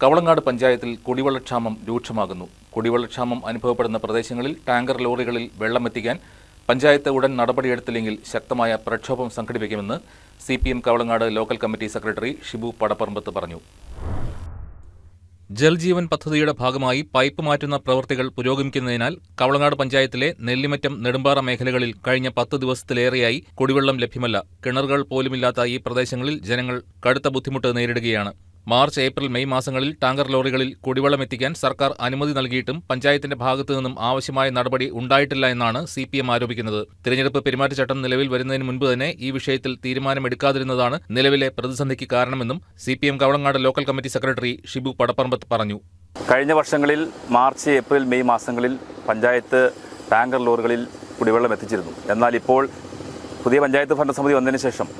കവളങ്ങാട് പഞ്ചായത്തിൽ കുടിവെള്ളക്ഷാമം രൂക്ഷമാകുന്നു. കുടിവെള്ളക്ഷാമം അനുഭവപ്പെടുന്ന പ്രദേശങ്ങളിൽ ടാങ്കർ ലോറികളിൽ വെള്ളമെത്തിക്കാൻ പഞ്ചായത്ത് ഉടൻ നടപടിയെടുത്തില്ലെങ്കിൽ ശക്തമായ പ്രക്ഷോഭം സംഘടിപ്പിക്കുമെന്ന് CPM Kavalangad local committee secretary Shibu Padapparambath പറഞ്ഞു. ജൽജീവൻ പദ്ധതിയുടെ ഭാഗമായി പൈപ്പ് മാറ്റുന്ന പ്രവൃത്തികൾ പുരോഗമിക്കുന്നതിനാൽ കവളങ്ങാട് പഞ്ചായത്തിലെ നെല്ലിമറ്റം, നെടുമ്പാറ മേഖലകളിൽ കഴിഞ്ഞ 10 ദിവസത്തിലേറെയായി കുടിവെള്ളം ലഭ്യമല്ല. കിണറുകൾ പോലുമില്ലാത്ത ഈ പ്രദേശങ്ങളിൽ ജനങ്ങൾ കടുത്ത ബുദ്ധിമുട്ട് നേരിടുകയാണ്. മാർച്ച്, ഏപ്രിൽ, മെയ് മാസങ്ങളിൽ ടാങ്കർ ലോറികളിൽ കുടിവെള്ളം എത്തിക്കാൻ സർക്കാർ അനുമതി നൽകിയിട്ടും പഞ്ചായത്തിന്റെ ഭാഗത്തു നിന്നും ആവശ്യമായ നടപടി ഉണ്ടായിട്ടില്ല എന്നാണ് CPM ആരോപിക്കുന്നത്. തിരഞ്ഞെടുപ്പ് പെരുമാറ്റച്ചട്ടം നിലവിൽ വരുന്നതിന് മുൻപ് തന്നെ ഈ വിഷയത്തിൽ തീരുമാനമെടുക്കാതിരുന്നതാണ് നിലവിലെ പ്രതിസന്ധിക്ക് കാരണമെന്നും CPM Kavalangad local committee secretary Shibu Padapparambath പറഞ്ഞു. കഴിഞ്ഞ വർഷങ്ങളിൽ മാർച്ച്, ഏപ്രിൽ, മെയ് മാസങ്ങളിൽ പഞ്ചായത്ത് ടാങ്കർ ലോറികളിൽ കുടിവെള്ളം എത്തിച്ചിരുന്നു. എന്നാൽ ഇപ്പോൾ പുതിയ പഞ്ചായത്ത് ഭരണസമിതി വന്നതിന് ശേഷം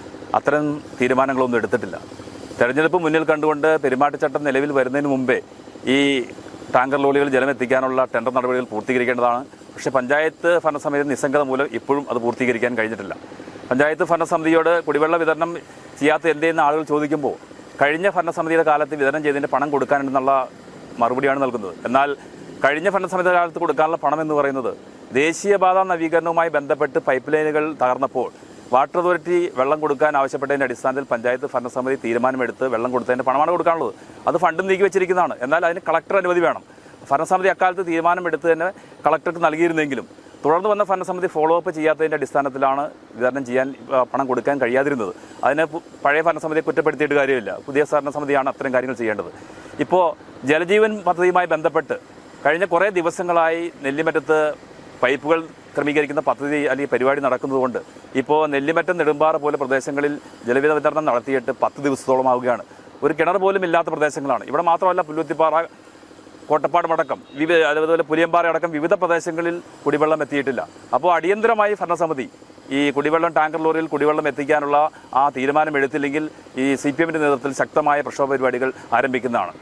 അത്തരം തീരുമാനങ്ങളൊന്നും എടുത്തിട്ടില്ല. തെരഞ്ഞെടുപ്പ് മുന്നിൽ കണ്ടുകൊണ്ട് പെരുമാറ്റച്ചട്ടം നിലവിൽ വരുന്നതിന് മുമ്പേ ഈ ടാങ്കർ ലോറികൾ ജലമെത്തിക്കാനുള്ള ടെൻഡർ നടപടികൾ പൂർത്തീകരിക്കേണ്ടതാണ്. പക്ഷേ പഞ്ചായത്ത് ഭരണസമിതി നിസ്സംഗത മൂലം ഇപ്പോഴും അത് പൂർത്തീകരിക്കാൻ കഴിഞ്ഞിട്ടില്ല. പഞ്ചായത്ത് ഭരണസമിതിയോട് കുടിവെള്ള വിതരണം ചെയ്യാത്ത എന്തെന്ന് ആളുകൾ ചോദിക്കുമ്പോൾ കഴിഞ്ഞ ഭരണസമിതിയുടെ കാലത്ത് വിതരണം ചെയ്തതിൻ്റെ പണം കൊടുക്കാനുണ്ടെന്നുള്ള മറുപടിയാണ് നൽകുന്നത്. എന്നാൽ കഴിഞ്ഞ ഭരണസമിതിയുടെ കാലത്ത് കൊടുക്കാനുള്ള പണം എന്ന് പറയുന്നത് ദേശീയപാത നവീകരണവുമായി ബന്ധപ്പെട്ട് പൈപ്പ് ലൈനുകൾ തകർന്നപ്പോൾ വാട്ടർ അതോറിറ്റി വെള്ളം കൊടുക്കാൻ ആവശ്യപ്പെട്ടതിൻ്റെ അടിസ്ഥാനത്തിൽ പഞ്ചായത്ത് ഭരണസമിതി തീരുമാനമെടുത്ത് വെള്ളം കൊടുത്തതിൻ്റെ പണമാണ് കൊടുക്കാനുള്ളത്. അത് ഫണ്ട് നീക്കി വെച്ചിരിക്കുന്നതാണ്. എന്നാൽ അതിന് കളക്ടർ അനുമതി വേണം. ഭരണസമിതി അക്കാലത്ത് തീരുമാനമെടുത്ത് തന്നെ കളക്ടർക്ക് നൽകിയിരുന്നെങ്കിലും തുടർന്ന് വന്ന ഭരണസമിതി ഫോളോ അപ്പ് ചെയ്യാത്തതിൻ്റെ അടിസ്ഥാനത്തിലാണ് വിതരണം ചെയ്യാൻ പണം കൊടുക്കാൻ കഴിയാതിരുന്നത്. അതിന് പഴയ ഭരണസമിതിയെ കുറ്റപ്പെടുത്തിയിട്ട് കാര്യമില്ല. പുതിയ ഭരണസമിതിയാണ് അത്തരം കാര്യങ്ങൾ ചെയ്യേണ്ടത്. ഇപ്പോൾ ജലജീവൻ പദ്ധതിയുമായി ബന്ധപ്പെട്ട് കഴിഞ്ഞ കുറേ ദിവസങ്ങളായി നെല്ലിമറ്റത്ത് പൈപ്പുകൾ ക്രമീകരിക്കുന്ന പദ്ധതി അല്ലെങ്കിൽ പരിപാടി നടക്കുന്നതുകൊണ്ട് ഇപ്പോൾ നെല്ലിമറ്റം, നെടുമ്പാറ പോലെ പ്രദേശങ്ങളിൽ ജലവിതരണം നടത്തിയിട്ട് 10 ദിവസത്തോളമാവുകയാണ്. ഒരു കിണർ പോലും ഇല്ലാത്ത പ്രദേശങ്ങളാണ്. ഇവിടെ മാത്രമല്ല, പുല്ലുത്തിപ്പാറ, കോട്ടപ്പാടമടക്കം അതുപോലെ പുലിയമ്പാറ അടക്കം വിവിധ പ്രദേശങ്ങളിൽ കുടിവെള്ളം എത്തിയിട്ടില്ല. അപ്പോൾ അടിയന്തരമായി ഭരണസമിതി ഈ കുടിവെള്ളം ടാങ്കർ ലോറിയിൽ കുടിവെള്ളം എത്തിക്കാനുള്ള ആ തീരുമാനം എടുത്തില്ലെങ്കിൽ ഈ CPMന്റെ നേതൃത്വത്തിൽ ശക്തമായ പ്രക്ഷോഭ പരിപാടികൾ ആരംഭിക്കുന്നതാണ്.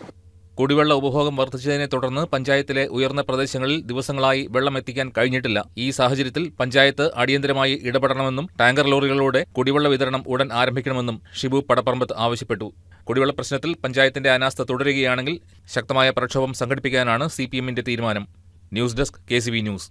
കുടിവെള്ള ഉപഭോഗം വർദ്ധിച്ചതിനെ തുടർന്ന് പഞ്ചായത്തിലെ ഉയർന്ന പ്രദേശങ്ങളിൽ ദിവസങ്ങളായി വെള്ളം എത്തിക്കാൻ കഴിഞ്ഞിട്ടില്ല. ഈ സാഹചര്യത്തിൽ പഞ്ചായത്ത് അടിയന്തരമായി ഇടപെടണമെന്നും ടാങ്കർ ലോറികളിലൂടെ കുടിവെള്ള വിതരണം ഉടൻ ആരംഭിക്കണമെന്നും ഷിബു പടപ്പറമ്പത്ത് ആവശ്യപ്പെട്ടു. കുടിവെള്ള പ്രശ്നത്തിൽ പഞ്ചായത്തിന്റെ അനാസ്ഥ തുടരുകയാണെങ്കിൽ ശക്തമായ പ്രക്ഷോഭം സംഘടിപ്പിക്കാനാണ് CPMന്റെ തീരുമാനം. News desk KCV news.